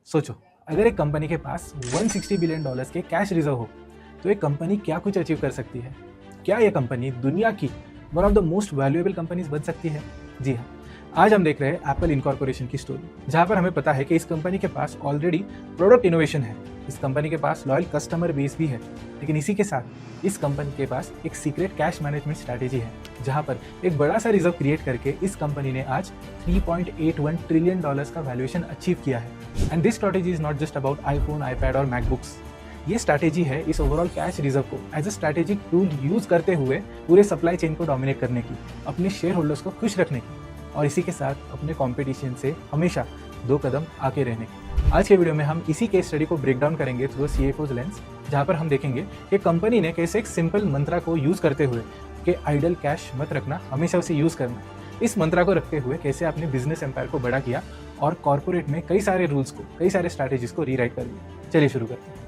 सोचो, अगर एक कंपनी के पास $160 बिलियन के कैश रिजर्व हो तो एक कंपनी क्या कुछ अचीव कर सकती है। क्या यह कंपनी दुनिया की one of the most valuable companies बन सकती है? जी हाँ, आज हम देख रहे हैं एप्पल इनकॉर्पोरेशन की स्टोरी, जहाँ पर हमें पता है कि इस कंपनी के पास ऑलरेडी प्रोडक्ट इनोवेशन है, इस कंपनी के पास लॉयल कस्टमर बेस भी है, लेकिन इसी के साथ इस कंपनी के पास एक सीक्रेट कैश मैनेजमेंट स्ट्रैटेजी है, जहाँ पर एक बड़ा सा रिजर्व क्रिएट करके इस कंपनी ने आज $3.81 ट्रिलियन का वैल्यूएशन अचीव किया है। And this strategy is not just about iPhone, iPad और मैकबुक्स। ये स्ट्रैटेजी है इस ओवरऑल कैश रिजर्व को as a strategic tool use करते हुए पूरे सप्लाई चेन को डोमिनेट करने की, अपने शेयर होल्डर्स को खुश रखने की और इसी के साथ अपने कंपटीशन से हमेशा 2 कदम आगे रहने की। आज के वीडियो में हम इसी केस स्टडी को ब्रेक डाउन करेंगे थ्रू CFO's लेंस, जहाँ पर हम देखेंगे कि कंपनी ने कैसे एक सिंपल मंत्रा को यूज करते हुए कि आइडल कैश मत रखना, हमेशा उसे यूज करना, इस मंत्रा को रखते हुए कैसे अपने बिजनेस एम्पायर को बड़ा किया और कॉर्पोरेट में कई सारे रूल्स को, कई सारे स्ट्रैटेजीज को रीराइट कर दिया। चलिए शुरू करते हैं।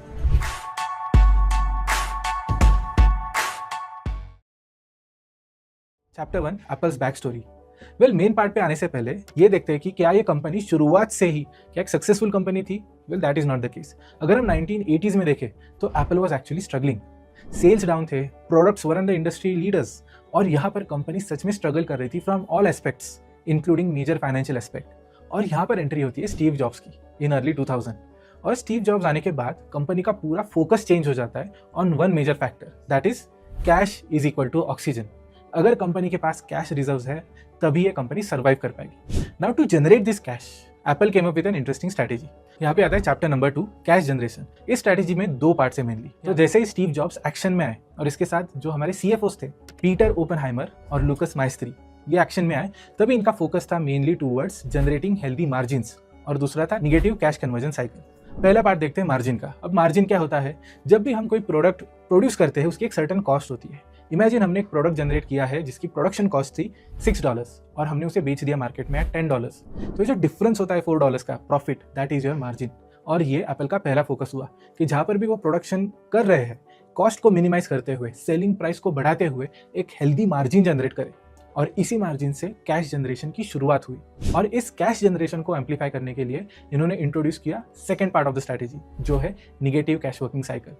Chapter 1, apples back story. Main part पे आने से पहले ये देखते हैं कि क्या ये कंपनी शुरुआत से ही क्या एक सक्सेसफुल कंपनी थी? That is not the case. अगर हम 1980s में देखें तो Apple was actually struggling, sales down थे, products were the industry leaders और यहाँ पर कंपनी सच में स्ट्रगल कर रही थी from all aspects including major financial aspect. और यहाँ पर एंट्री होती है स्टीव जॉब्स की इन अर्ली 2000 और स्टीव जॉब्स आने के बाद कंपनी का पूरा फोकस चेंज हो जाता है on one major factor, that is cash is equal to oxygen. अगर कंपनी के पास कैश रिजर्व्स है तभी ये कंपनी सर्वाइव कर पाएगी। Now to generate this cash Apple came up with an interesting strategy. यहाँ पे आता है चैप्टर नंबर 2, कैश जनरेशन। इस स्ट्रैटेजी में 2 पार्ट्स है मेनली। तो जैसे ही स्टीव जॉब्स एक्शन में आए और इसके साथ जो हमारे CFOs थे पीटर ओपनहाइमर और लुकस माइस्त्री, ये एक्शन में आए, तभी इनका फोकस था mainly towards generating healthy margins और दूसरा था निगेटिव कैश कन्वर्जन साइकिल। पहला पार्ट देखते हैं मार्जिन का। अब मार्जिन क्या होता है? जब भी हम कोई प्रोडक्ट प्रोड्यूस करते हैं उसकी एक सर्टेन कॉस्ट होती है। इमेजिन हमने एक प्रोडक्ट जनरेट किया है जिसकी प्रोडक्शन कॉस्ट थी $6 और हमने उसे बेच दिया मार्केट में at $10, तो ये जो डिफरेंस होता है $4 का profit, that is your margin. और ये एप्पल का पहला फोकस हुआ कि जहाँ पर भी वो प्रोडक्शन कर रहे हैं, कॉस्ट को मिनिमाइज करते हुए, सेलिंग प्राइस को बढ़ाते हुए एक हेल्दी मार्जिन जनरेट करे और इसी मार्जिन से कैश जनरेशन की शुरुआत हुई। और इस कैश जनरेशन को एम्पलीफाई करने के लिए इन्होंने इंट्रोड्यूस किया second part of the strategy, जो है निगेटिव कैश वर्किंग साइकिल।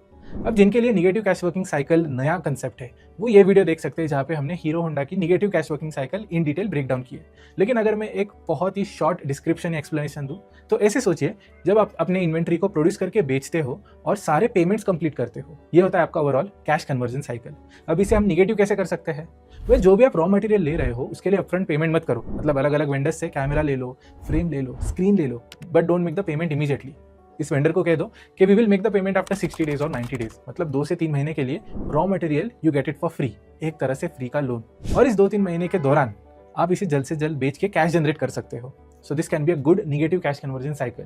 अब जिनके लिए निगेटिव कैश वर्किंग साइकिल नया कंसेप्ट है वो ये वीडियो देख सकते हैं, जहाँ पे हमने हीरो होंडा की negative cash working cycle in detail break down की है। लेकिन अगर मैं एक बहुत ही शॉर्ट डिस्क्रिप्शन या एक्सप्लेनेशन दूं तो ऐसे सोचिए, जब आप अपने इन्वेंट्री को प्रोड्यूस करके बेचते हो और सारे पेमेंट्स कंप्लीट करते हो, ये होता है आपका ओवरऑल कैश कन्वर्जन साइकिल। अब इसे हम निगेटिव कैसे कर सकते हैं? जो भी आप रॉ मटेरियल ले रहे हो उसके लिए अपफ्रंट पेमेंट मत करो, मतलब अलग अलग वेंडर्स से कैमरा ले लो, फ्रेम ले लो, स्क्रीन ले लो, but don't make the payment immediately. इस वेंडर को कह दो कि we will make the payment after 60 days और 90 डेज, मतलब 2 से 3 महीने के लिए raw material you get it for free, एक तरह से फ्री का लोन। और इस 2-3 महीने के दौरान आप इसे जल्द से जल्द बेच के कैश जनरेट कर सकते हो। So this can be a good negative cash conversion cycle.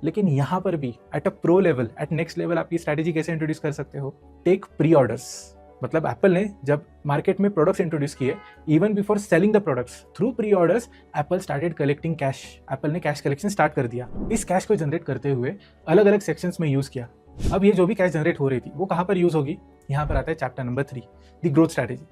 लेकिन यहाँ पर भी at a pro level, at next level आप ये स्ट्रैटेजी कैसे इंट्रोड्यूस कर सकते हो? Take pre orders. मतलब एप्पल ने जब मार्केट में प्रोडक्ट्स इंट्रोड्यूस किए, even before selling the products, through pre orders Apple started collecting cash. Apple ने कैश कलेक्शन स्टार्ट कर दिया। इस कैश को जनरेट करते हुए अलग अलग सेक्शंस में यूज किया। अब ये जो भी कैश जनरेट हो रही थी वो कहाँ पर यूज होगी? यहाँ पर आता है chapter number 3, the growth strategy.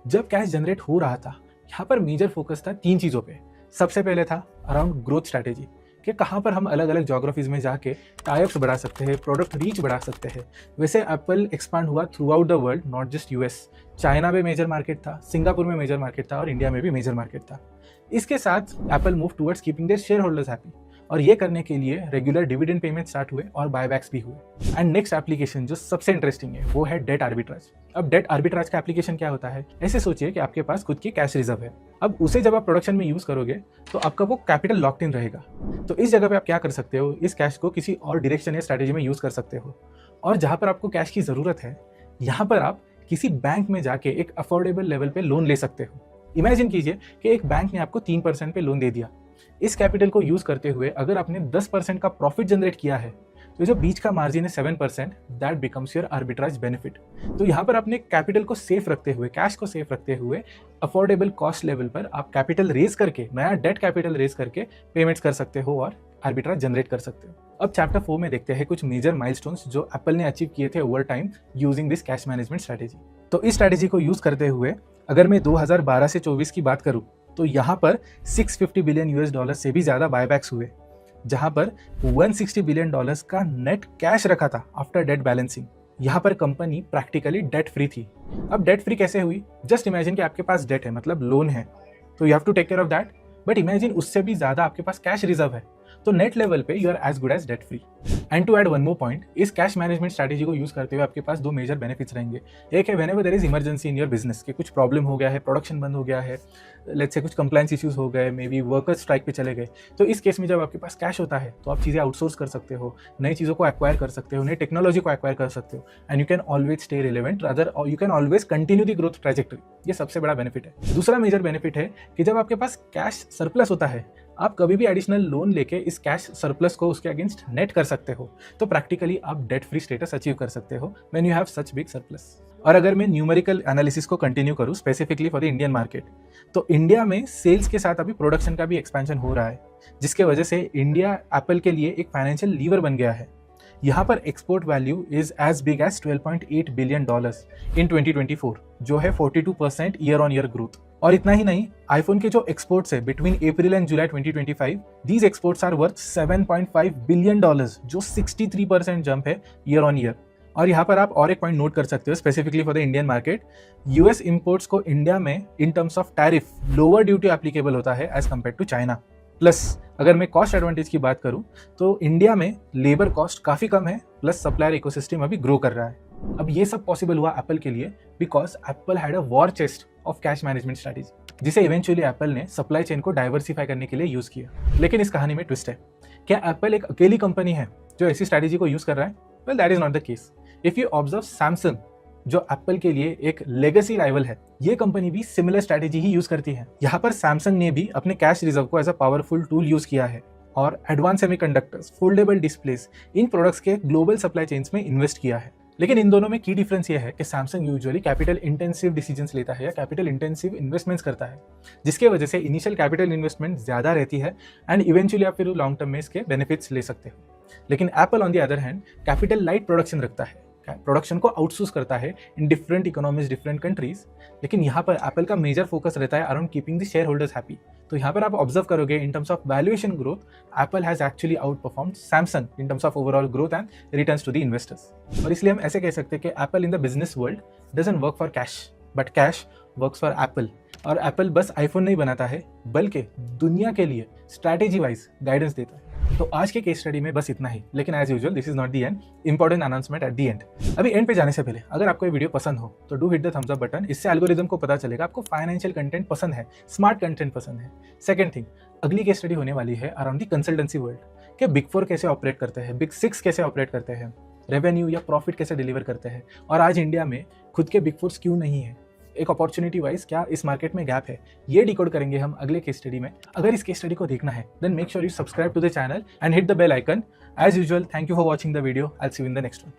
जब कैश जनरेट हो रहा था, यहाँ पर मेजर फोकस था 3 चीजों पे। सबसे पहले था अराउंड ग्रोथ स्ट्रैटेजी, कि कहाँ पर हम अलग अलग जोग्राफीज में जाके टाइप्स बढ़ा सकते हैं, प्रोडक्ट रीच बढ़ा सकते हैं। वैसे एप्पल एक्सपांड हुआ through out the world, not just US। China में मेजर मार्केट था, सिंगापुर में मेजर मार्केट था और इंडिया में भी मेजर मार्केट था। इसके साथ Apple move towards keeping their share holders happy, और ये करने के लिए रेगुलर डिविडेंड पेमेंट स्टार्ट हुए और बायबैक्स भी हुए। एंड नेक्स्ट एप्लीकेशन जो सबसे इंटरेस्टिंग है वो है डेट आर्बिट्राज। अब डेट आर्बिट्राज का एप्लीकेशन क्या होता है? ऐसे सोचिए कि आपके पास खुद की कैश रिजर्व है। अब उसे जब आप प्रोडक्शन में यूज करोगे तो आपका वो कैपिटल लॉक्ड इन रहेगा। तो इस जगह पे आप क्या कर सकते हो? इस कैश को किसी और डायरेक्शन या स्ट्रैटेजी में यूज कर सकते हो। और जहां पर आपको कैश की जरूरत है, यहाँ पर आप किसी बैंक में जाके एक अफोर्डेबल लेवल पे लोन ले सकते हो। इमेजिन कीजिए कि एक बैंक ने आपको 3% पे लोन दे दिया। इस कैपिटल को यूज करते हुए अगर आपने 10% का प्रॉफिट जनरेट किया है तो जो बीच का मार्जिन है 7%, that becomes your arbitrage benefit. तो यहाँ पर अपने कैपिटल को सेफ रखते हुए, कैश को सेफ रखते हुए अफोर्डेबल कॉस्ट लेवल पर आप कैपिटल रेज करके, नया डेट कैपिटल रेज करके पेमेंट्स कर सकते हो और आर्बिट्राज जनरेट कर सकते हो। अब चैप्टर 4 में देखते हैं कुछ मेजर माइलस्टोन्स जो एप्पल ने अचीव किए थे over time using this cash management strategy. तो इस स्ट्रैटेजी को यूज करते हुए अगर मैं 2012 से 24 की बात करूं तो यहाँ पर $650 बिलियन से भी ज्यादा बायबैक्स हुए। जहां पर $160 बिलियन का नेट कैश रखा था आफ्टर डेट बैलेंसिंग। यहाँ पर कंपनी प्रैक्टिकली डेट फ्री थी। अब डेट फ्री कैसे हुई? जस्ट इमेजिन कि आपके पास डेट है, मतलब लोन है, तो you have to take care of that, but imagine उससे भी ज्यादा आपके पास कैश रिजर्व है, तो नेट लेवल पे you are as good as debt free. And to add one more point, इस कैश मैनेजमेंट स्ट्रैटेजी को यूज करते हुए आपके पास दो मेजर बेनिफिट्स रहेंगे। एक है whenever there is emergency in your business, कि कुछ प्रॉब्लम हो गया है, प्रोडक्शन बंद हो गया है, लेट्स से कुछ कंप्लायंस इश्यूज हो गए, मे बी वर्कर्स स्ट्राइक पे चले गए, तो इस केस में जब आपके पास कैश होता है तो आप चीज़ें आउटसोर्स कर सकते हो, नई चीज़ों को एक्वायर कर सकते हो, नई टेक्नोलॉजी को एक्वायर कर सकते हो, and you can always stay relevant, rather you can always continue the growth trajectory. ये सबसे बड़ा बेनिफिट है। दूसरा मेजर बेनिफिट है कि जब आपके पास कैश सरप्लस होता है, आप कभी भी एडिशनल लोन लेके इस कैश सरप्लस को उसके अगेंस्ट नेट कर सकते हो, तो प्रैक्टिकली आप डेट फ्री स्टेटस अचीव कर सकते हो when you have such big surplus. और अगर मैं न्यूमेरिकल एनालिसिस को कंटिन्यू करूं specifically for the Indian market, तो इंडिया में सेल्स के साथ अभी प्रोडक्शन का भी एक्सपेंशन हो रहा है, जिसके वजह से इंडिया एप्पल के लिए एक फाइनेंशियल लीवर बन गया है। यहाँ पर export value is as big as $12.8 billion in 2024, जो है 42% ईयर ऑन ईयर ग्रोथ। और इतना ही नहीं, आईफोन के जो एक्सपोर्ट्स है between April and July 2025, these exports are worth $7.5 billion, जो 63% जंप है ईयर ऑन ईयर। और यहाँ पर आप और एक पॉइंट नोट कर सकते हो specifically for the Indian market, US imports को इंडिया में in terms of tariff lower duty applicable होता है as compare to China. Plus अगर मैं कॉस्ट एडवांटेज की बात करूं तो इंडिया में लेबर कॉस्ट काफ़ी कम है, प्लस सप्लायर इकोसिस्टम अभी ग्रो कर रहा है। अब ये सब पॉसिबल हुआ एप्पल के लिए because Apple had a war chest of cash management strategy, जिसे इवेंचुअली एप्पल ने सप्लाई चेन को डाइवर्सिफाई करने के लिए यूज किया। लेकिन इस कहानी में ट्विस्ट है। क्या एप्पल एक अकेली कंपनी है जो ऐसी स्ट्रैटेजी को यूज कर रहा है? Well, that is not the case. If you observe Samsung, जो एप्पल के लिए एक लेगेसी राइवल है, ये कंपनी भी सिमिलर स्ट्रैटेजी ही यूज करती है। यहाँ पर सैमसंग ने भी अपने कैश रिजर्व को as a powerful tool use किया है और एडवांस सेमीकंडक्टर्स, फोल्डेबल डिस्प्लेस, इन प्रोडक्ट्स के ग्लोबल सप्लाई चेन्स में इन्वेस्ट किया है। लेकिन इन दोनों में की डिफरेंस ये है कि Samsung usually capital intensive decisions लेता है या कैपिटल इंटेंसिव इन्वेस्टमेंट्स करता है, जिसके वजह से इनिशियल कैपिटल इन्वेस्टमेंट ज्यादा रहती है एंड इवेंचुअली आप फिर लॉन्ग टर्म में इसके बेनिफिट्स ले सकते हो। लेकिन Apple on the other hand capital light production रखता है, प्रोडक्शन को आउटसोर्स करता है in different economies, different countries. लेकिन यहाँ पर एप्पल का मेजर फोकस रहता है around keeping the share holders happy. तो यहाँ पर आप ऑब्जर्व करोगे in terms of valuation growth, Apple has actually out performed Samsung in terms of overall growth and returns to the investors. और इसलिए हम ऐसे कह सकते हैं कि apple in the business world doesn't work for cash, but cash works for Apple. और Apple बस आईफोन नहीं बनाता है, बल्कि दुनिया के लिए स्ट्रैटेजी वाइज गाइडेंस देता है। तो आज के केस स्टडी में बस इतना ही, लेकिन as usual this is not the end, important announcement at the end. अभी एंड पे जाने से पहले अगर आपको ये वीडियो पसंद हो तो do hit the thumbs up button. इससे एल्गोरिदम को पता चलेगा आपको फाइनेंशियल कंटेंट पसंद है, स्मार्ट कंटेंट पसंद है। सेकंड थिंग, अगली केस स्टडी होने वाली है अराउंड द कंसल्टेंसी वर्ल्ड, कि बिग 4 कैसे ऑपरेट करते हैं, बिग 6 कैसे ऑपरेट करते हैं, रेवेन्यू या प्रॉफिट कैसे डिलीवर करते हैं, और आज इंडिया में खुद के बिग 4 क्यों नहीं है, एक अपॉर्चुनिटी वाइज क्या इस मार्केट में गैप है, ये डिकोड करेंगे हम अगले केस स्टडी में। अगर इस केस स्टडी को देखना है then make sure you subscribe to the channel and hit the bell icon. As usual, thank you for watching the video. I will see you in the next one.